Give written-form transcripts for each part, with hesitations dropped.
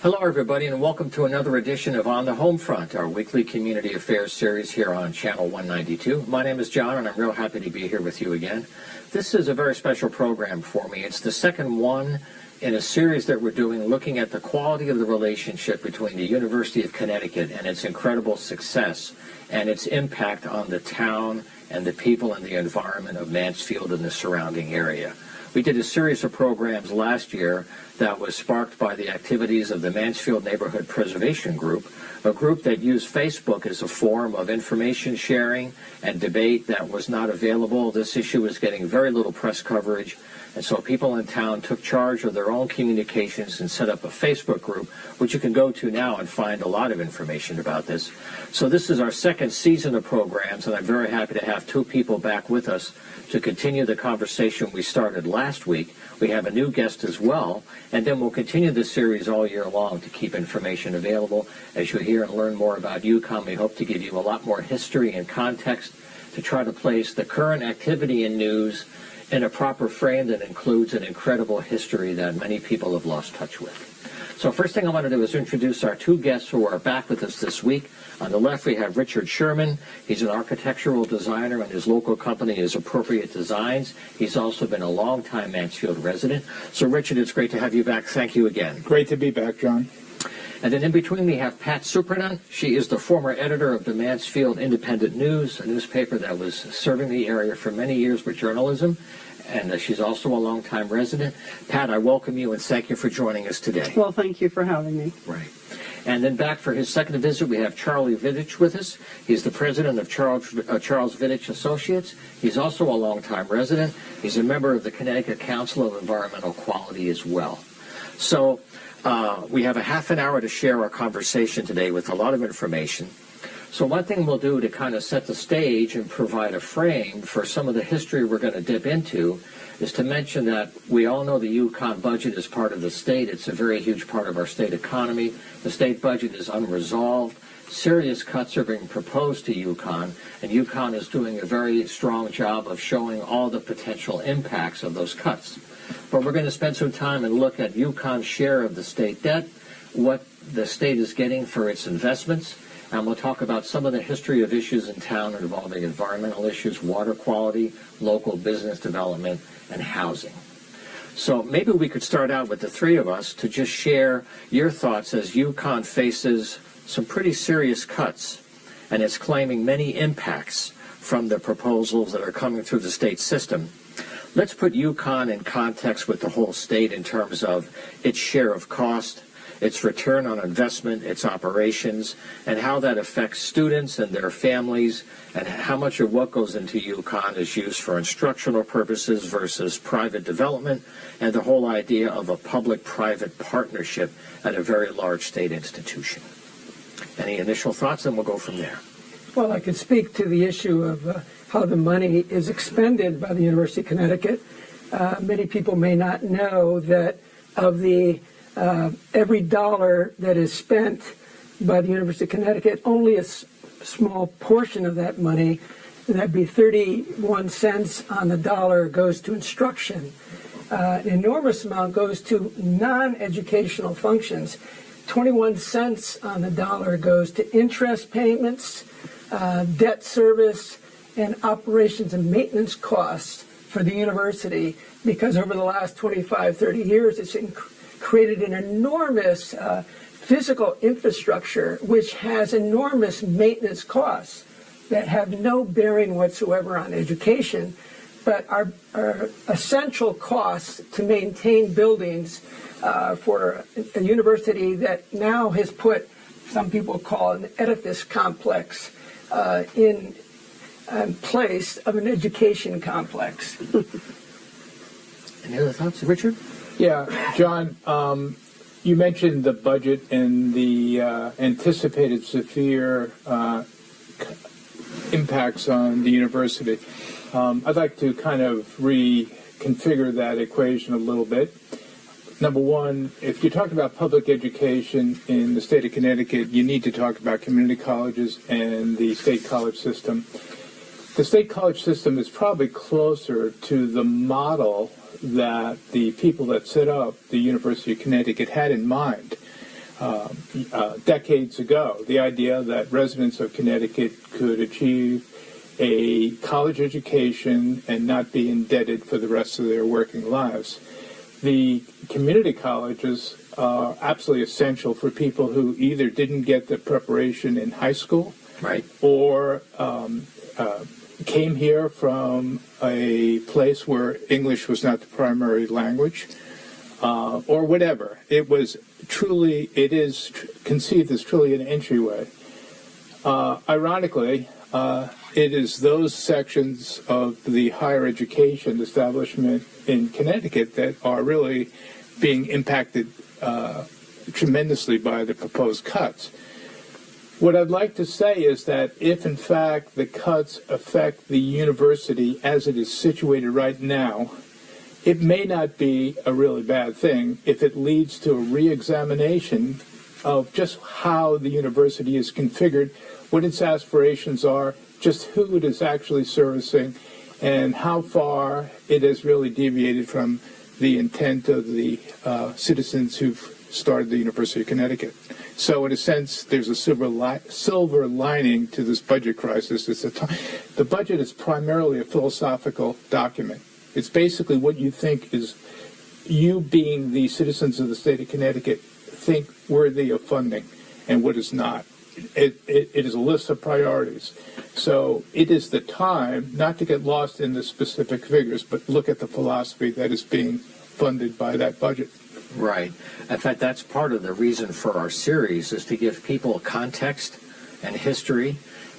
Hello, everybody, and welcome to another edition of On the Home Front, our weekly community affairs series here on Channel 192. My name is John, and I'm real happy to be here with you again. This is a very special program for me. It's the second one in a series that we're doing looking at the quality of the relationship between the University of Connecticut and its incredible success and its impact on the town and the people and the environment of Mansfield and the surrounding area. We did a series of programs last year that was sparked by the activities of the Mansfield Neighborhood Preservation Group, a group that used Facebook as a form of information sharing and debate that was not available. This issue was getting very little press coverage, and so people in town took charge of their own communications and set up a Facebook group, which you can go to now and find a lot of information about this. So this is our second season of programs, and I'm very happy to have two people back with us to continue the conversation we started last week. We have a new guest as well, and then we'll continue this series all year long to keep information available. As you hear and learn more about UConn, we hope to give you a lot more history and context to try to place the current activity and news in a proper frame that includes an incredible history that many people have lost touch with. So first thing I want to do is introduce our two guests who are back with us this week. On the left, we have Richard Sherman. He's an architectural designer, and his local company is Appropriate Designs. He's also been a longtime Mansfield resident. So, Richard, it's great to have you back. Thank you again. Great to be back, John. And then in between, we have Pat Suprenant. She is the former editor of the Mansfield Independent News, a newspaper that was serving the area for many years with journalism. And she's also a longtime resident. Pat, I welcome you and thank you for joining us today. Well, thank you for having me. Right. And then back for his second visit, we have Charlie Vidiich with us. He's the president of Charles Vidiich Associates. He's also a longtime resident. He's a member of the Connecticut Council of Environmental Quality as well. So we have a half an hour to share our conversation today with a lot of information. So one thing we'll do to kind of set the stage and provide a frame for some of the history we're going to dip into is to mention that we all know the UConn budget is part of the state. It's a very huge part of our state economy. The state budget is unresolved. Serious cuts are being proposed to UConn, and UConn is doing a very strong job of showing all the potential impacts of those cuts. But we're going to spend some time and look at UConn's share of the state debt, what the state is getting for its investments, and we'll talk about some of the history of issues in town involving environmental issues, water quality, local business development, and housing. So maybe we could start out with the three of us to just share your thoughts as UConn faces some pretty serious cuts, and it's claiming many impacts from the proposals that are coming through the state system. Let's put UConn in context with the whole state in terms of its share of cost, its return on investment, its operations, and how that affects students and their families, and how much of what goes into UConn is used for instructional purposes versus private development, and the whole idea of a public-private partnership at a very large state institution. Any initial thoughts, and we'll go from there. Well, I could speak to the issue of how the money is expended by the University of Connecticut. Many people may not know that of the every dollar that is spent by the University of Connecticut, only a small portion of that money, that'd be 31 cents on the dollar, goes to instruction. An enormous amount goes to non-educational functions. 21 cents on the dollar goes to interest payments, debt service, and operations and maintenance costs for the university, because over the last 25, 30 years, it's created an enormous physical infrastructure which has enormous maintenance costs that have no bearing whatsoever on education, but are essential costs to maintain buildings for a university that now has put, some people call it an edifice complex, in place of an education complex. Any other thoughts, Richard? Yeah, John, you mentioned the budget and the anticipated severe impacts on the university. I'd like to kind of reconfigure that equation a little bit. Number one, if you talk about public education in the state of Connecticut, you need to talk about community colleges and the state college system. The state college system is probably closer to the model that the people that set up the University of Connecticut had in mind decades ago. The idea that residents of Connecticut could achieve a college education and not be indebted for the rest of their working lives. The community colleges are absolutely essential for people who either didn't get the preparation in high school, Right. or came here from a place where English was not the primary language, or whatever. It is conceived as truly an entryway. Ironically, it is those sections of the higher education establishment in Connecticut that are really being impacted tremendously by the proposed cuts. What I'd like to say is that if, in fact, the cuts affect the university as it is situated right now, it may not be a really bad thing if it leads to a re-examination of just how the university is configured, what its aspirations are, just who it is actually servicing, and how far it has really deviated from the intent of the citizens who've started the University of Connecticut. So in a sense, there's a silver lining to this budget crisis. The budget is primarily a philosophical document. It's basically what you think is, you being the citizens of the state of Connecticut, think worthy of funding and what is not. It is a list of priorities. So it is the time not to get lost in the specific figures, but look at the philosophy that is being funded by that budget. Right. In fact, that's part of the reason for our series, is to give people context and history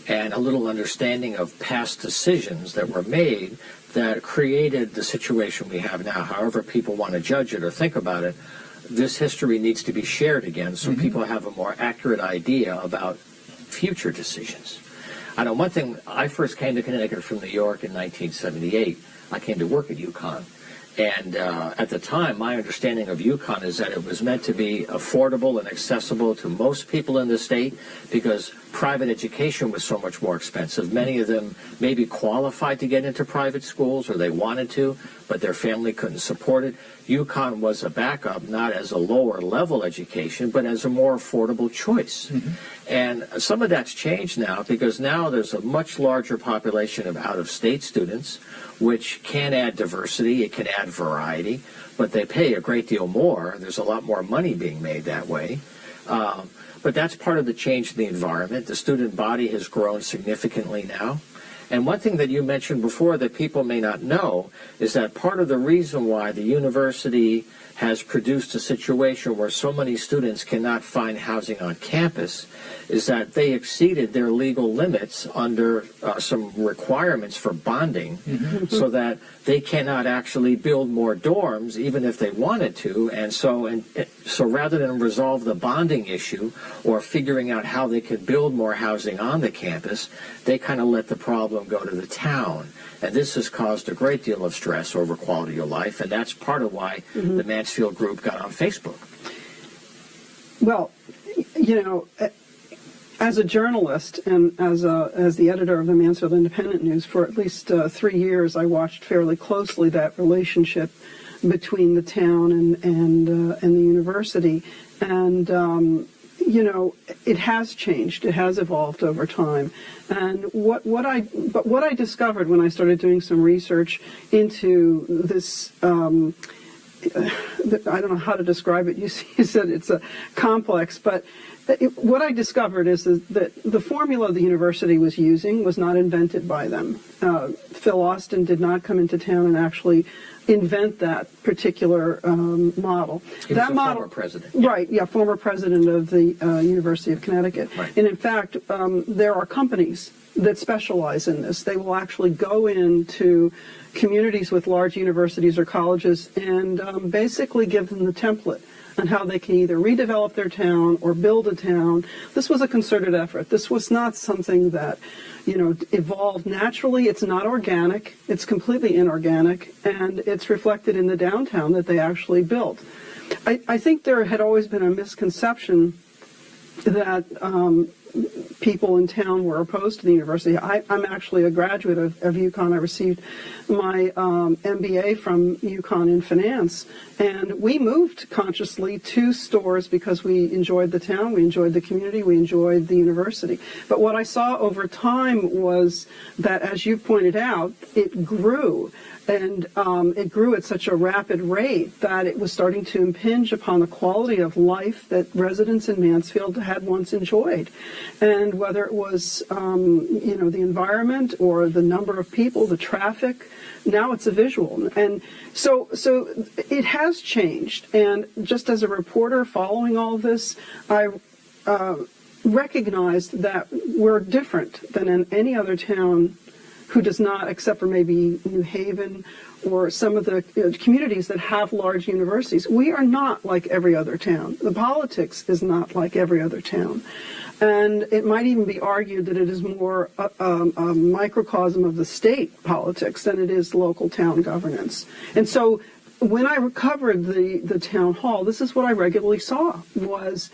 and a little understanding of past decisions that were made that created the situation we have now. However people want to judge it or think about it, this history needs to be shared again so people have a more accurate idea about future decisions. I know one thing, I first came to Connecticut from New York in 1978. I came to work at UConn. And at the time, my understanding of UConn is that it was meant to be affordable and accessible to most people in the state because private education was so much more expensive. Many of them maybe qualified to get into private schools or they wanted to, but their family couldn't support it. UConn was a backup, not as a lower level education, but as a more affordable choice. And some of that's changed now because now there's a much larger population of out-of-state students, which can add diversity, it can add variety, but they pay a great deal more. There's a lot more money being made that way. But that's part of the change in the environment. The student body has grown significantly now. And one thing that you mentioned before that people may not know is that part of the reason why the university has produced a situation where so many students cannot find housing on campus is that they exceeded their legal limits under some requirements for bonding so that they cannot actually build more dorms even if they wanted to. And so rather than resolve the bonding issue or figuring out how they could build more housing on the campus, they kind of let the problem go to the town. And this has caused a great deal of stress over quality of life, and that's part of why the Mansfield group got on Facebook. Well, you know, as a journalist and as the editor of the Mansfield Independent News for at least 3 years, I watched fairly closely that relationship between the town and the university, and you know, it has changed. It has evolved over time. And what I discovered when I started doing some research into this, I don't know how to describe it. You said it's a complex, but what I discovered is that the formula the university was using was not invented by them. Phil Austin did not come into town and actually invent that particular model. He was former president. Right, yeah, former president of the University of Connecticut. Right. And in fact, there are companies that specialize in this. They will actually go into communities with large universities or colleges and basically give them the template on how they can either redevelop their town or build a town. This was a concerted effort. This was not something that, you know, evolved naturally. It's not organic. It's completely inorganic, and it's reflected in the downtown that they actually built. I think there had always been a misconception that people in town were opposed to the university. I'm actually a graduate of UConn. I received my MBA from UConn in finance, and we moved consciously to Storrs because we enjoyed the town, we enjoyed the community, we enjoyed the university. But what I saw over time was that, as you pointed out, it grew. And it grew at such a rapid rate that it was starting to impinge upon the quality of life that residents in Mansfield had once enjoyed. And whether it was, the environment or the number of people, the traffic, now it's a visual. And so it has changed. And just as a reporter following all this, I recognized that we're different than in any other town who does not, except for maybe New Haven or some of the communities that have large universities. We are not like every other town. The politics is not like every other town. And it might even be argued that it is more a microcosm of the state politics than it is local town governance. And so when I covered the town hall, this is what I regularly saw, was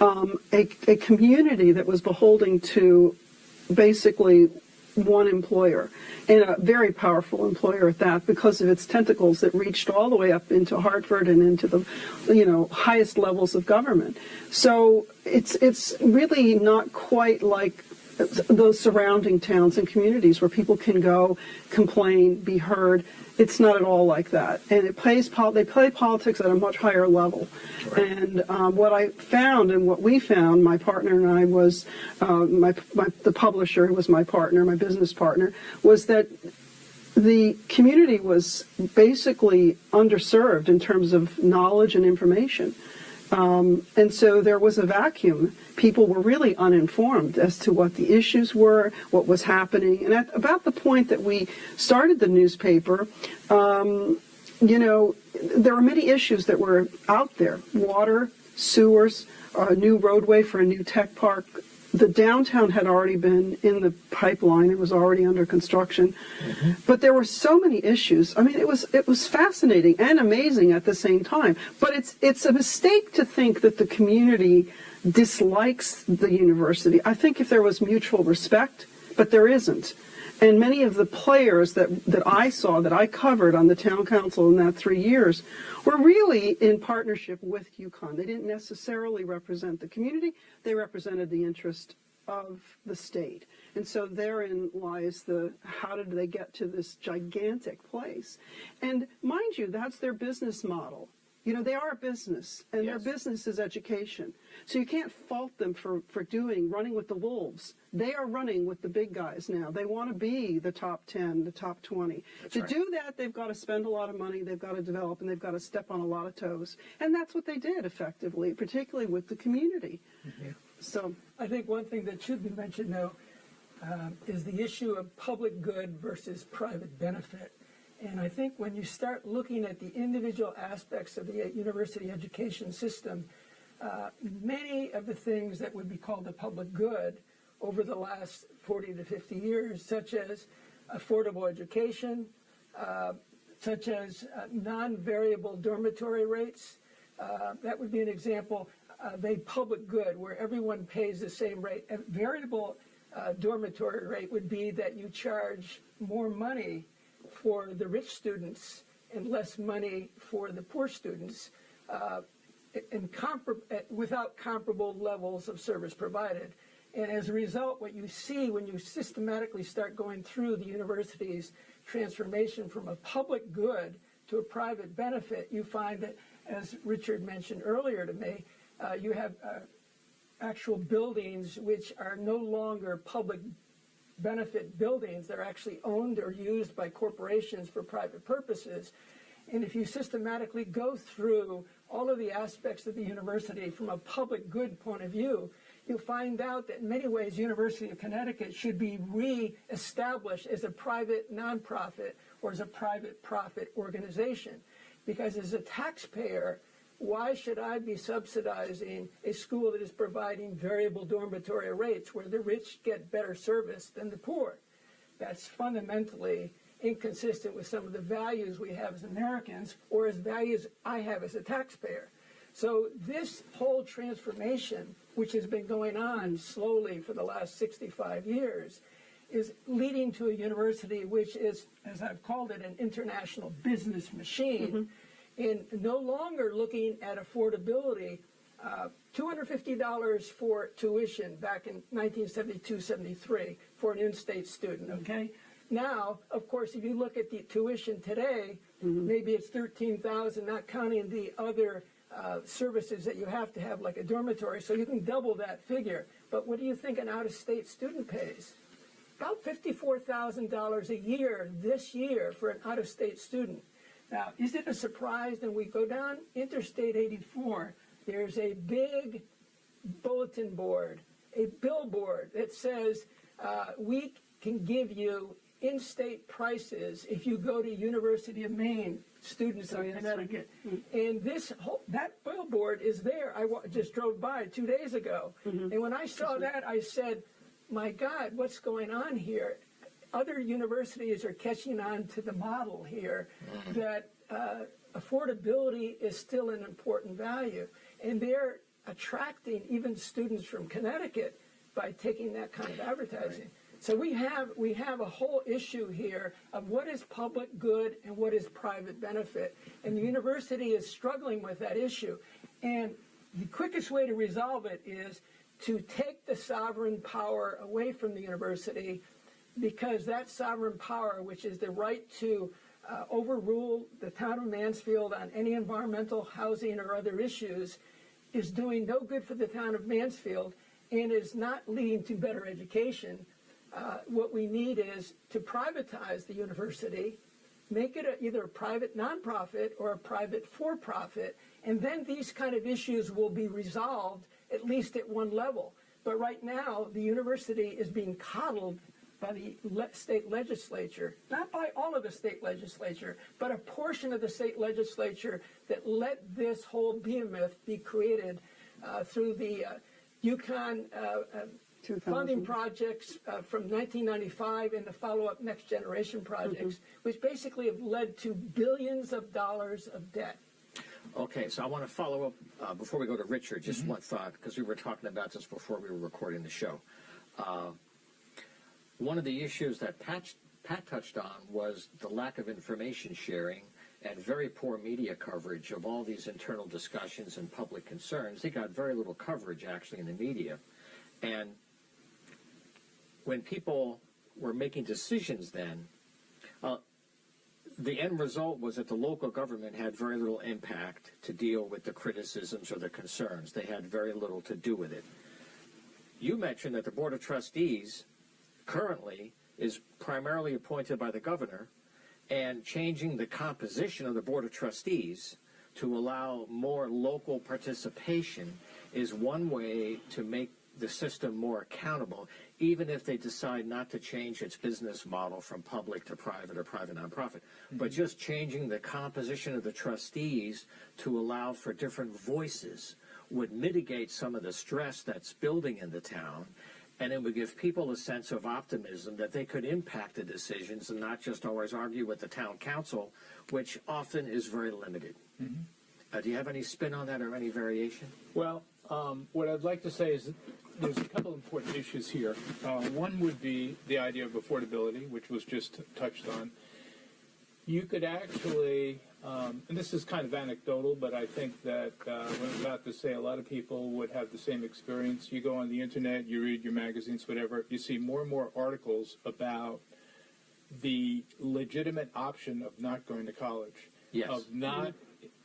a community that was beholden to basically one employer, and a very powerful employer at that, because of its tentacles that reached all the way up into Hartford and into the highest levels of government. So it's really not quite like those surrounding towns and communities where people can go, complain, be heard. It's not at all like that, and they play politics at a much higher level. Right. And what I found, and what we found, my partner and I, was the publisher, who was my partner, my business partner, was that the community was basically underserved in terms of knowledge and information. And so there was a vacuum. People were really uninformed as to what the issues were, what was happening. And at about the point that we started the newspaper, there were many issues that were out there: water, sewers, a new roadway for a new tech park. The downtown had already been in the pipeline; it was already under construction. Mm-hmm. But there were so many issues. I mean, it was fascinating and amazing at the same time. But it's a mistake to think that the community dislikes the university. I think if there was mutual respect, but there isn't. And many of the players that I saw, that I covered on the town council in that 3 years, were really in partnership with UConn. They didn't necessarily represent the community. They represented the interest of the state. And so therein lies how did they get to this gigantic place? And mind you, that's their business model. They are a business, and yes, their business is education. So you can't fault them for running with the wolves. They are running with the big guys now. They want to be the top 10, the top 20. That's to right. do that, they've got to spend a lot of money, they've got to develop, and they've got to step on a lot of toes. And that's what they did effectively, particularly with the community. Mm-hmm. So I think one thing that should be mentioned, though, is the issue of public good versus private benefit. And I think when you start looking at the individual aspects of the university education system, many of the things that would be called the public good over the last 40 to 50 years, such as affordable education, such as non-variable dormitory rates, that would be an example of a public good where everyone pays the same rate. A variable dormitory rate would be that you charge more money for the rich students and less money for the poor students, without comparable levels of service provided. And as a result, what you see when you systematically start going through the university's transformation from a public good to a private benefit, you find that, as Richard mentioned earlier to me, you have actual buildings which are no longer public benefit buildings. They're actually owned or used by corporations for private purposes. And if you systematically go through all of the aspects of the university from a public good point of view, you'll find out that in many ways University of Connecticut should be re-established as a private nonprofit or as a private profit organization. Because as a taxpayer, why should I be subsidizing a school that is providing variable dormitory rates where the rich get better service than the poor? That's fundamentally inconsistent with some of the values we have as Americans, or as values I have as a taxpayer. So this whole transformation, which has been going on slowly for the last 65 years, is leading to a university which is, as I've called it, an international business machine, and no longer looking at affordability. $250 for tuition back in 1972-73 for an in-state student, okay? Now, of course, if you look at the tuition today, maybe it's $13,000, not counting the other services that you have to have, like a dormitory, so you can double that figure. But what do you think an out-of-state student pays? About $54,000 a year this year for an out-of-state student. Now, is it a surprise that we go down Interstate 84, there's a big bulletin board, a billboard that says we can give you in-state prices if you go to University of Maine, students in Connecticut. And that billboard is there. I just drove by 2 days ago. And when I saw that, I said, my God, what's going on here? Other universities are catching on to the model here that affordability is still an important value. And they're attracting even students from Connecticut by taking that kind of advertising. Right. So we have a whole issue here of what is public good and what is private benefit. And the university is struggling with that issue. And the quickest way to resolve it is to take the sovereign power away from the university, because that sovereign power, which is the right to overrule the town of Mansfield on any environmental, housing, or other issues, is doing no good for the town of Mansfield and is not leading to better education. What we need is to privatize the university, make it either a private nonprofit or a private for-profit, and then these kind of issues will be resolved at least at one level. But right now, the university is being coddled by the state legislature, not by all of the state legislature, but a portion of the state legislature that let this whole behemoth be created through the UConn funding projects from 1995 and the follow-up Next Generation projects, which basically have led to billions of dollars of debt. Okay, so I want to follow up before we go to Richard, just one thought, because we were talking about this before we were recording the show. One of the issues that Pat touched on was the lack of information sharing and very poor media coverage of all these internal discussions and public concerns. They got very little coverage, actually, in the media. And when people were making decisions then, the end result was that the local government had very little impact to deal with the criticisms or the concerns. They had very little to do with it. You mentioned that the Board of Trustees currently is primarily appointed by the governor, and changing the composition of the Board of Trustees to allow more local participation is one way to make the system more accountable, even if they decide not to change its business model from public to private or private nonprofit. But just changing the composition of the trustees to allow for different voices would mitigate some of the stress that's building in the town, and it would give people a sense of optimism that they could impact the decisions and not just always argue with the town council, which often is very limited. Do you have any spin on that or any variation? Well, what I'd like to say is there's a couple important issues here. One would be the idea of affordability, which was just touched on. You could actually, and this is kind of anecdotal, but I think that what I'm about to say, a lot of people would have the same experience. You go on the internet, you read your magazines, whatever, you see more and more articles about the legitimate option of not going to college, of not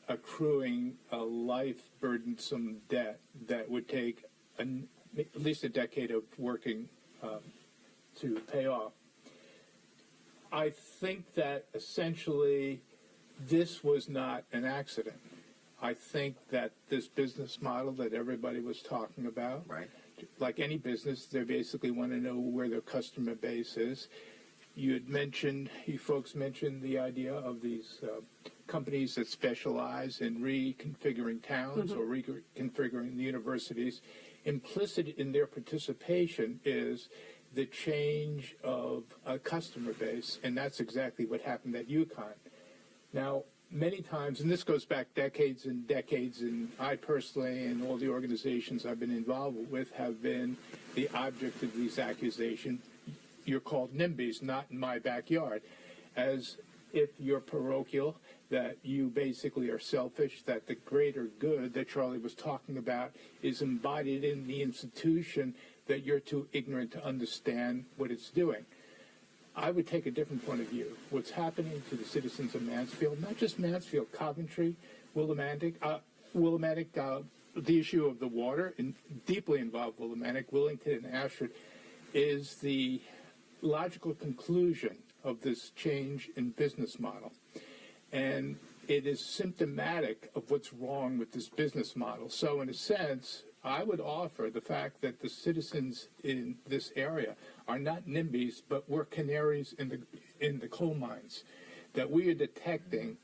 accruing a life burdensome debt that would take at least a decade of working to pay off. I think that essentially this was not an accident. I think that this business model that everybody was talking about, like any business, they basically want to know where their customer base is. You folks mentioned the idea of these companies that specialize in reconfiguring towns or reconfiguring the universities. Implicit in their participation is the change of a customer base, and that's exactly what happened at UConn. Now, many times, and this goes back decades and decades, and I personally and all the organizations I've been involved with have been the object of these accusations. You're called NIMBYs, not in my backyard, as if you're parochial, that you basically are selfish, that the greater good that Charlie was talking about is embodied in the institution, that you're too ignorant to understand what it's doing. I would take a different point of view. What's happening to the citizens of Mansfield, not just Mansfield, Coventry, Willimantic, the issue of the water, and deeply involved Willimantic, Willington, and Ashford, is the logical conclusion of this change in business model. And it is symptomatic of what's wrong with this business model. So in a sense, I would offer the fact that the citizens in this area are not NIMBYs, but we're canaries in the coal mines, that we are detecting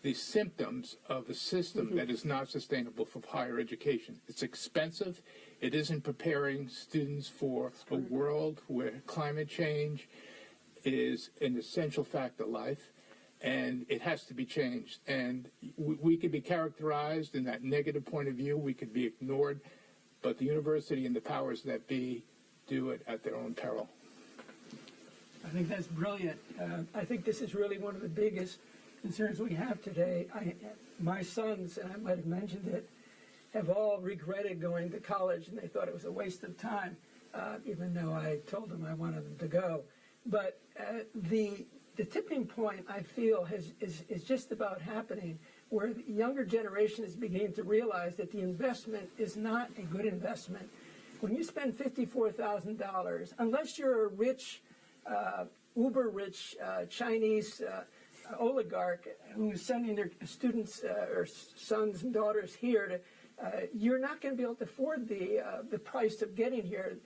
the symptoms of a system that is not sustainable for higher education. It's expensive. It isn't preparing students for a world where climate change is an essential fact of life, and it has to be changed. And we could be characterized in that negative point of view. We could be ignored, but the university and the powers that be do it at their own peril. I think that's brilliant. I think this is really one of the biggest concerns we have today. My sons, and I might have mentioned it, have all regretted going to college, and they thought it was a waste of time, even though I told them I wanted them to go. But the tipping point, I feel, is just about happening, where the younger generation is beginning to realize that the investment is not a good investment. When you spend $54,000, unless you're a rich, uber-rich Chinese oligarch who's sending their students or sons and daughters here, you're not going to be able to afford the price of getting here.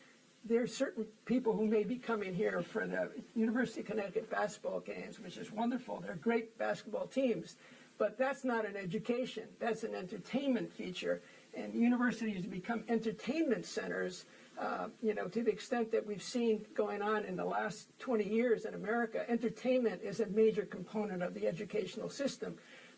There are certain people who may be coming here for the University of Connecticut basketball games, which is wonderful. They're great basketball teams. But that's not an education. That's an entertainment feature. And universities become entertainment centers, to the extent that we've seen going on in the last 20 years in America. Entertainment is a major component of the educational system.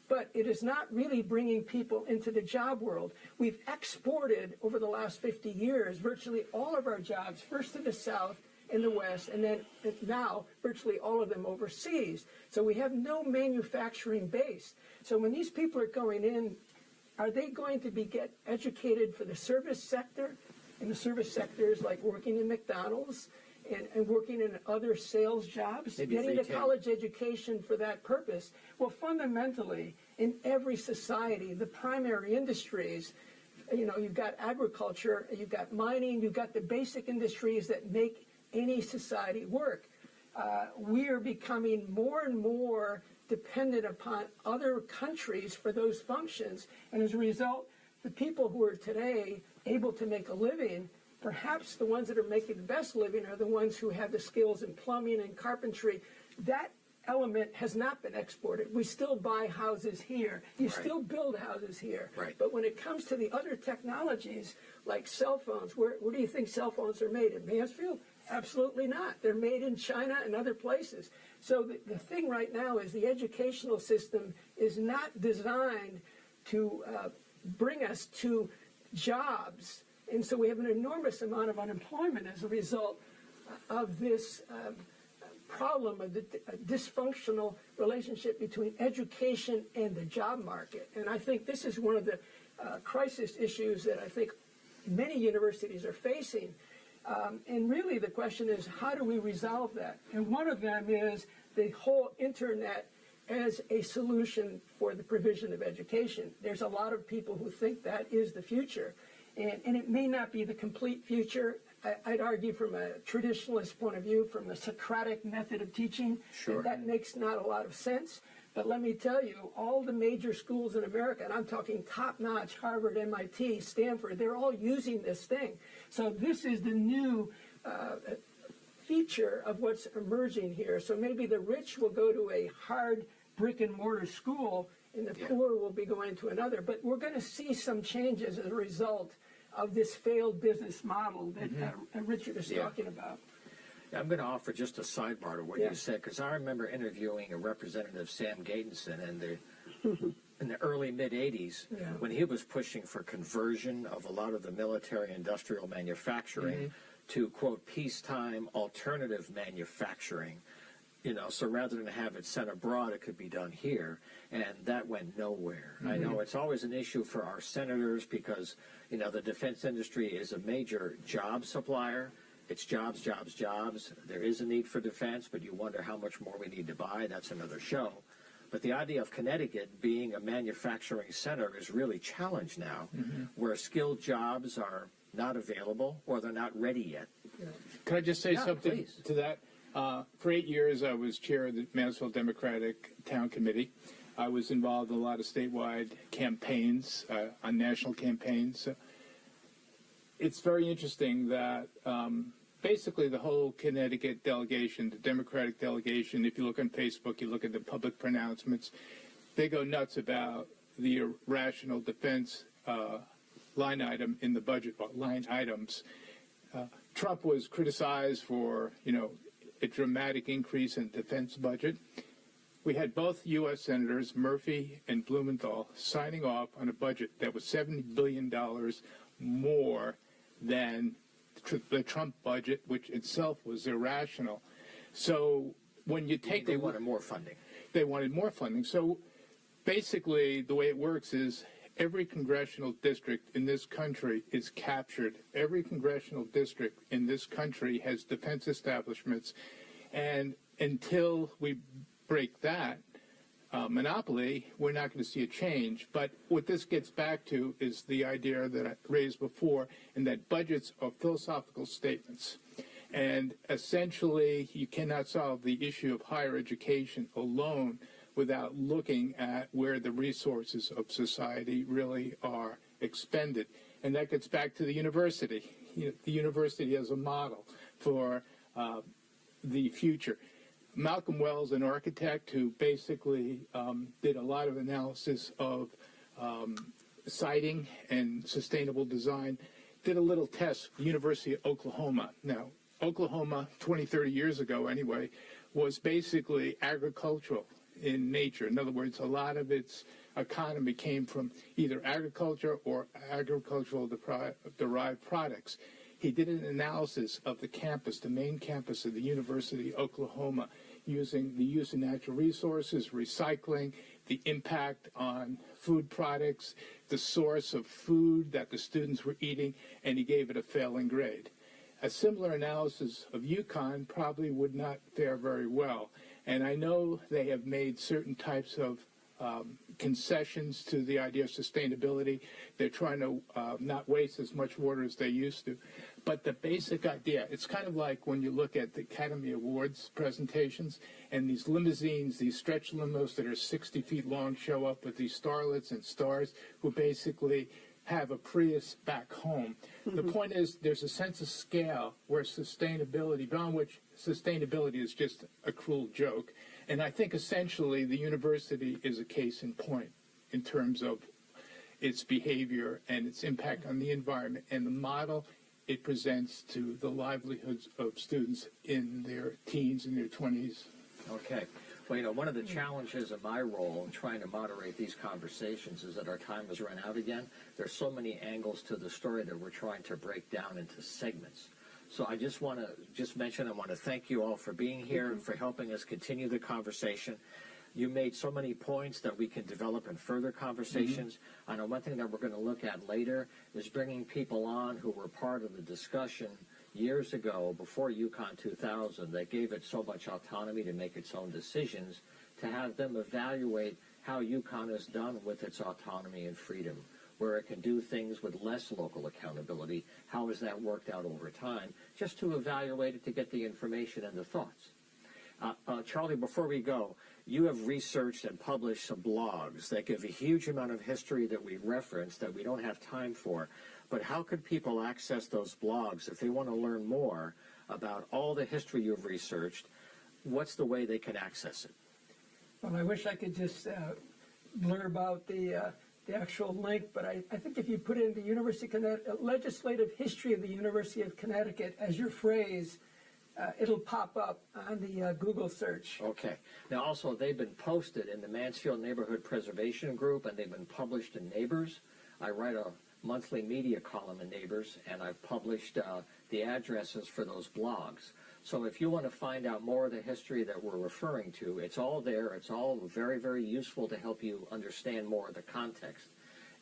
But it is not really bringing people into the job world. We've exported, over the last 50 years, virtually all of our jobs, first to the South and the West, and then now virtually all of them overseas. So we have no manufacturing base. So when these people are going in, are they going to get educated for the service sector? And the service sectors like working in McDonald's and working in other sales jobs, Maybe getting retail. a college education for that purpose. Well, fundamentally, in every society, the primary industries, you've got agriculture, you've got mining, you've got the basic industries that make any society work. We are becoming more and more dependent upon other countries for those functions. And as a result, the people who are today able to make a living, perhaps the ones that are making the best living are the ones who have the skills in plumbing and carpentry. That element has not been exported. We still buy houses here. You Right. still build houses here. Right. But when it comes to the other technologies, like cell phones, where do you think cell phones are made? In Mansfield? Absolutely not. They're made in China and other places. So the thing right now is the educational system is not designed to bring us to jobs. And so we have an enormous amount of unemployment as a result of this problem of the dysfunctional relationship between education and the job market. And I think this is one of the crisis issues that I think many universities are facing. And really the question is, how do we resolve that? And one of them is the whole internet as a solution for the provision of education. There's a lot of people who think that is the future. And it may not be the complete future. I'd argue from a traditionalist point of view, from the Socratic method of teaching, Sure. that makes not a lot of sense. But let me tell you, all the major schools in America, and I'm talking top-notch, Harvard, MIT, Stanford, they're all using this thing. So this is the new feature of what's emerging here. So maybe the rich will go to a hard brick-and-mortar school, and the poor will be going to another. But we're going to see some changes as a result of this failed business model that Richard is talking about. I'm going to offer just a sidebar to what you said, because I remember interviewing a representative, Sam Gatenson, and in the early mid-'80s, Yeah. when he was pushing for conversion of a lot of the military industrial manufacturing to, quote, peacetime alternative manufacturing. So rather than have it sent abroad, it could be done here, and that went nowhere. I know it's always an issue for our senators because, the defense industry is a major job supplier. It's jobs, jobs, jobs. There is a need for defense, but you wonder how much more we need to buy. That's another show. But the idea of Connecticut being a manufacturing center is really challenged now, where skilled jobs are not available or they're not ready yet. Could I just say Yeah, something please. to that? For 8 years, I was chair of the Mansfield Democratic Town Committee. I was involved in a lot of statewide campaigns, on national campaigns. It's very interesting that basically the whole Connecticut delegation, the Democratic delegation, if you look on Facebook, you look at the public pronouncements, they go nuts about the irrational defense line item in the budget, line items. Trump was criticized for, a dramatic increase in defense budget. We had both U.S. Senators, Murphy and Blumenthal, signing off on a budget that was $70 billion more than the Trump budget, which itself was irrational. So when you take They wanted more funding. they wanted more funding. So basically, the way it works is every congressional district in this country is captured. Every congressional district in this country has defense establishments. And until we break that monopoly, we're not going to see a change. But what this gets back to is the idea that I raised before, and that budgets are philosophical statements. And essentially, you cannot solve the issue of higher education alone without looking at where the resources of society really are expended. And that gets back to the university. The university as a model for the future. Malcolm Wells, an architect who basically did a lot of analysis of siting and sustainable design, did a little test at the University of Oklahoma. Now, Oklahoma, 20, 30 years ago anyway, was basically agricultural in nature. In other words, a lot of its economy came from either agriculture or agricultural derived products. He did an analysis of the campus, the main campus of the University of Oklahoma, using the use of natural resources, recycling, the impact on food products, the source of food that the students were eating, and he gave it a failing grade. A similar analysis of UConn probably would not fare very well. And I know they have made certain types of concessions to the idea of sustainability. They're trying to not waste as much water as they used to. But the basic idea, it's kind of like when you look at the Academy Awards presentations and these limousines, these stretch limos that are 60 feet long show up with these starlets and stars who basically have a Prius back home. The point is there's a sense of scale where sustainability, beyond which sustainability is just a cruel joke. And I think essentially the university is a case in point in terms of its behavior and its impact on the environment and the model it presents to the livelihoods of students in their teens and their 20s. Okay. Well, one of the challenges of my role in trying to moderate these conversations is that our time has run out again. There's so many angles to the story that we're trying to break down into segments. So I just want to mention, I want to thank you all for being here and for helping us continue the conversation. You made so many points that we can develop in further conversations. I know one thing that we're going to look at later is bringing people on who were part of the discussion years ago, before UConn 2000, that gave it so much autonomy to make its own decisions, to have them evaluate how UConn is done with its autonomy and freedom, where it can do things with less local accountability. How has that worked out over time? Just to evaluate it, to get the information and the thoughts. Charlie, before we go, you have researched and published some blogs that give a huge amount of history that we reference that we don't have time for. But how could people access those blogs if they want to learn more about all the history you've researched? What's the way they can access it? Well, I wish I could just blurb out the actual link, but I think if you put in the University of Connecticut, legislative history of the University of Connecticut as your phrase, it'll pop up on the Google search. Okay. Now, also, they've been posted in the Mansfield Neighborhood Preservation Group, and they've been published in Neighbors. I write a monthly media column in Neighbors, and I've published the addresses for those blogs. So if you want to find out more of the history that we're referring to, it's all there. It's all very, very useful to help you understand more of the context.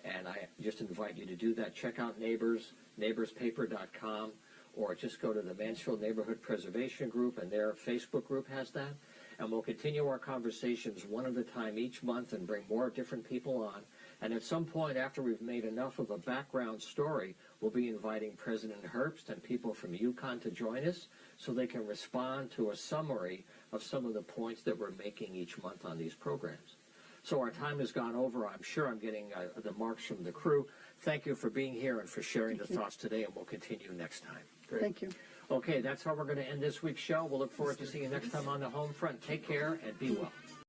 And I just invite you to do that. Check out Neighbors, neighborspaper.com, or just go to the Mansfield Neighborhood Preservation Group, and their Facebook group has that. And we'll continue our conversations one at a time each month and bring more different people on. And at some point, after we've made enough of a background story, we'll be inviting President Herbst and people from UConn to join us so they can respond to a summary of some of the points that we're making each month on these programs. So our time has gone over. I'm sure I'm getting the marks from the crew. Thank you for being here and for sharing the thoughts today, and we'll continue next time. Great. Thank you. Okay, that's how we're going to end this week's show. We'll look forward to seeing you next time on the home front. Take care and be well.